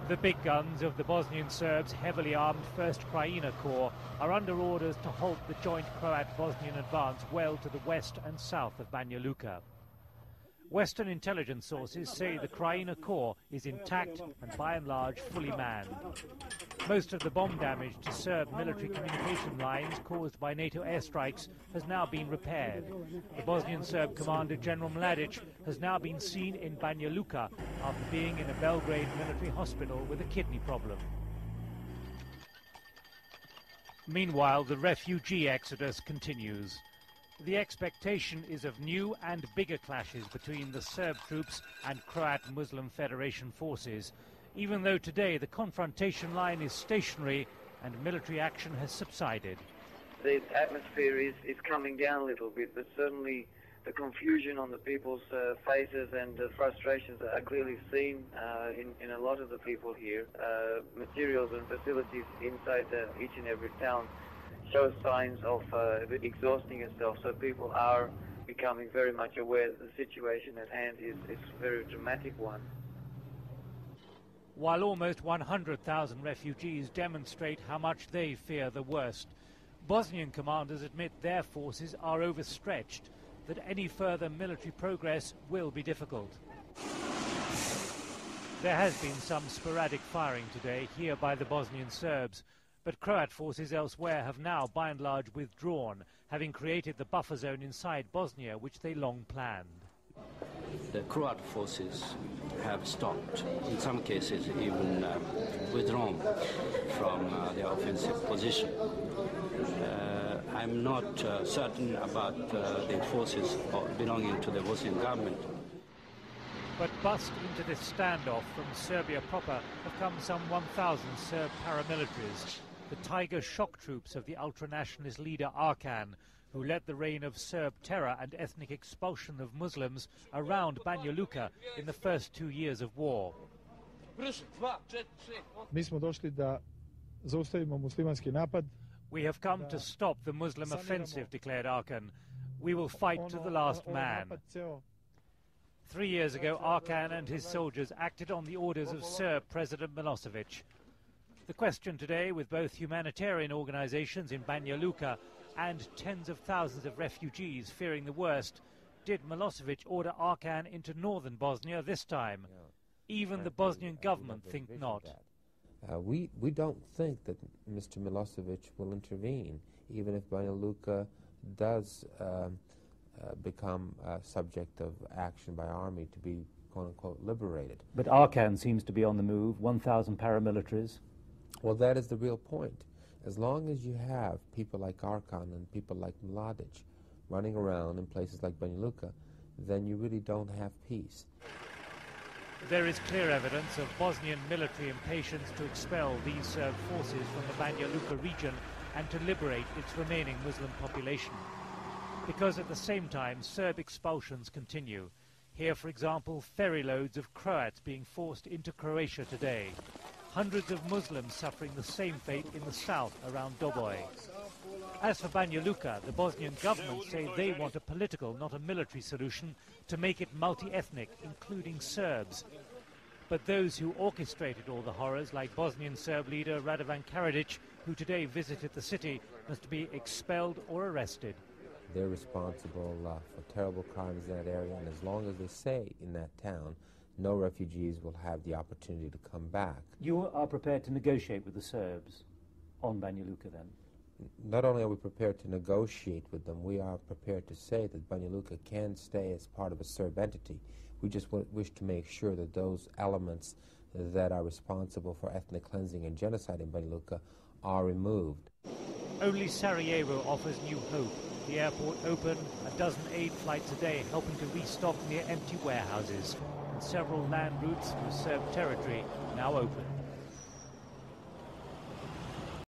The big guns of the Bosnian Serbs' heavily armed 1st Krajina Corps are under orders to halt the joint Croat-Bosnian advance well to the west and south of Banja Luka. Western intelligence sources say the Krajina Corps is intact and by and large fully manned. Most of the bomb damage to Serb military communication lines caused by NATO airstrikes has now been repaired. The Bosnian Serb Commander General Mladic has now been seen in Banja Luka after being in a Belgrade military hospital with a kidney problem. Meanwhile, the refugee exodus continues. The expectation is of new and bigger clashes between the Serb troops and Croat Muslim Federation forces, even though today the confrontation line is stationary and military action has subsided. The atmosphere is coming down a little bit, but certainly the confusion on the people's faces and the frustrations are clearly seen in a lot of the people here. Materials and facilities inside each and every town show signs of exhausting itself, so people are becoming very much aware that the situation at hand is a very dramatic one. While almost 100,000 refugees demonstrate how much they fear the worst, Bosnian commanders admit their forces are overstretched, that any further military progress will be difficult. There has been some sporadic firing today here by the Bosnian Serbs, but Croat forces elsewhere have now by and large withdrawn, having created the buffer zone inside Bosnia which they long planned. The Croat forces have stopped, in some cases even withdrawn from their offensive position. I'm not certain about the forces belonging to the Bosnian government. But bust into this standoff from Serbia proper have come some 1,000 Serb paramilitaries, the Tiger shock troops of the ultranationalist leader Arkan, who led the reign of Serb terror and ethnic expulsion of Muslims around Banja Luka in the first 2 years of war. We have come to stop the Muslim offensive, declared Arkan. We will fight to the last man. 3 years ago, Arkan and his soldiers acted on the orders of Serb President Milosevic. The question today, with both humanitarian organizations in Banja Luka and tens of thousands of refugees fearing the worst, did Milosevic order Arkan into northern Bosnia this time? Even the Bosnian government think not. We don't think that Mr. Milosevic will intervene, even if Banja Luka does become a subject of action by army to be, quote-unquote, liberated. But Arkan seems to be on the move, 1,000 paramilitaries. Well, that is the real point. As long as you have people like Arkan and people like Mladic running around in places like Banja Luka, then you really don't have peace. There is clear evidence of Bosnian military impatience to expel these Serb forces from the Banja Luka region and to liberate its remaining Muslim population. Because at the same time, Serb expulsions continue. Here, for example, ferry loads of Croats being forced into Croatia today. Hundreds of Muslims suffering the same fate in the south around Doboj. As for Banja Luka, the Bosnian government say they want a political, not a military solution to make it multi-ethnic, including Serbs. But those who orchestrated all the horrors, like Bosnian Serb leader Radovan Karadzic, who today visited the city, must be expelled or arrested. They're responsible for terrible crimes in that area, and as long as they stay in that town, no refugees will have the opportunity to come back. You are prepared to negotiate with the Serbs on Banja Luka then? Not only are we prepared to negotiate with them, we are prepared to say that Banja Luka can stay as part of a Serb entity. We just wish to make sure that those elements that are responsible for ethnic cleansing and genocide in Banja Luka are removed. Only Sarajevo offers new hope. The airport open, a dozen aid flights a day helping to restock near empty warehouses. And several land routes through Serb territory now open.